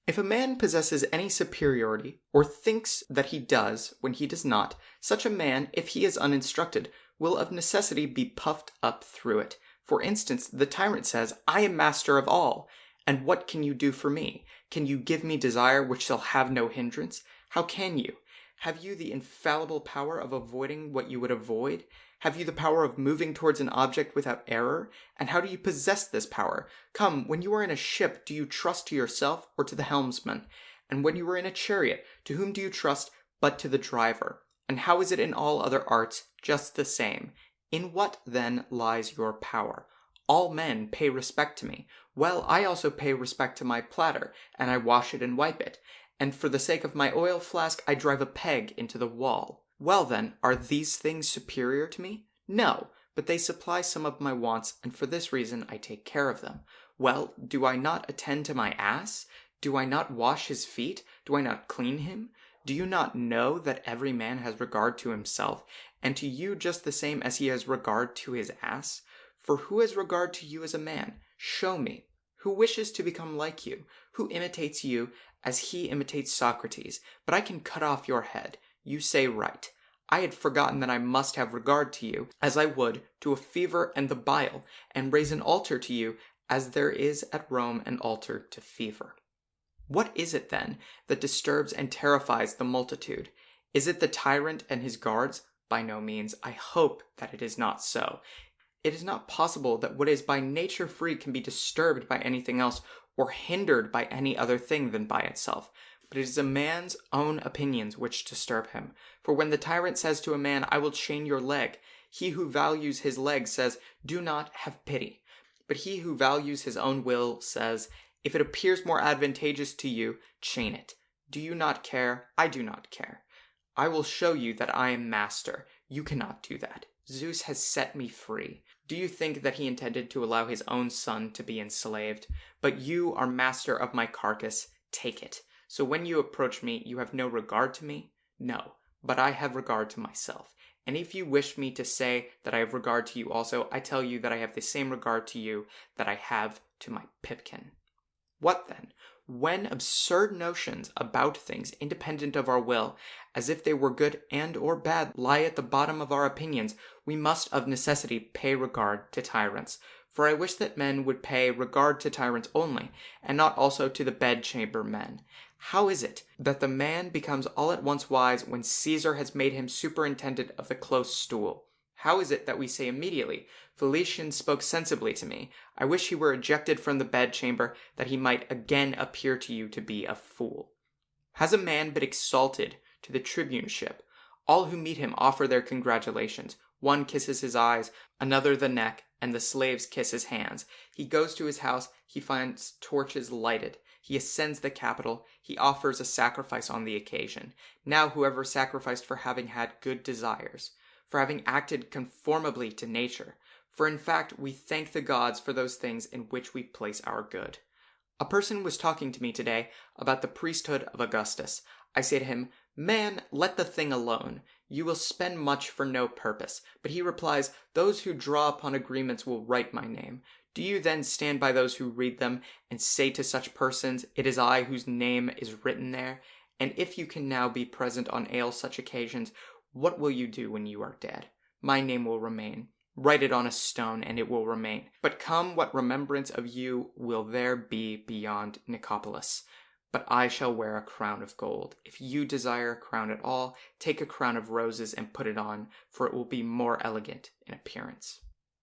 If a man possesses any superiority, or thinks that he does when he does not, such a man, if he is uninstructed, will of necessity be puffed up through it. For instance, the tyrant says, I am master of all, and what can you do for me? Can you give me desire which shall have no hindrance? How can you? Have you the infallible power of avoiding what you would avoid? Have you the power of moving towards an object without error? And how do you possess this power? Come, when you are in a ship, do you trust to yourself or to the helmsman? And when you are in a chariot, to whom do you trust but to the driver? And how is it in all other arts? Just the same. In what, then, lies your power? All men pay respect to me. Well, I also pay respect to my platter, and I wash it and wipe it. And for the sake of my oil flask, I drive a peg into the wall. Well then, are these things superior to me? No, but they supply some of my wants, and for this reason I take care of them. Well, do I not attend to my ass? Do I not wash his feet? Do I not clean him? Do you not know that every man has regard to himself, and to you just the same as he has regard to his ass? For who has regard to you as a man? Show me. Who wishes to become like you? Who imitates you as he imitates Socrates? But I can cut off your head. You say right. I had forgotten that I must have regard to you, as I would to a fever and the bile, and raise an altar to you, as there is at Rome an altar to fever. What is it, then, that disturbs and terrifies the multitude? Is it the tyrant and his guards? By no means. I hope that it is not so. It is not possible that what is by nature free can be disturbed by anything else, or hindered by any other thing than by itself. But it is a man's own opinions which disturb him. For when the tyrant says to a man, I will chain your leg, he who values his leg says, do not have pity. But he who values his own will says, if it appears more advantageous to you, chain it. Do you not care? I do not care. I will show you that I am master. You cannot do that. Zeus has set me free. Do you think that he intended to allow his own son to be enslaved? But you are master of my carcass. Take it. So when you approach me, you have no regard to me? No, but I have regard to myself. And if you wish me to say that I have regard to you also, I tell you that I have the same regard to you that I have to my pipkin. What then? When absurd notions about things independent of our will, as if they were good and or bad, lie at the bottom of our opinions, we must of necessity pay regard to tyrants. For I wish that men would pay regard to tyrants only, and not also to the bedchamber men. How is it that the man becomes all at once wise when Caesar has made him superintendent of the close stool? How is it that we say immediately, Felician spoke sensibly to me. I wish he were ejected from the bedchamber, that he might again appear to you to be a fool. Has a man been exalted to the tribuneship? All who meet him offer their congratulations. One kisses his eyes, another the neck, and the slaves kiss his hands. He goes to his house, he finds torches lighted. He ascends the Capitol, he offers a sacrifice on the occasion. Now whoever sacrificed for having had good desires, for having acted conformably to nature, for in fact we thank the gods for those things in which we place our good. A person was talking to me today about the priesthood of Augustus. I say to him, man, let the thing alone. You will spend much for no purpose. But he replies, those who draw upon agreements will write my name. Do you then stand by those who read them and say to such persons, it is I whose name is written there? And if you can now be present on such occasions, what will you do when you are dead? My name will remain. Write it on a stone, and it will remain. But come what remembrance of you will there be beyond Nicopolis. But I shall wear a crown of gold. If you desire a crown at all, take a crown of roses and put it on, for it will be more elegant in appearance.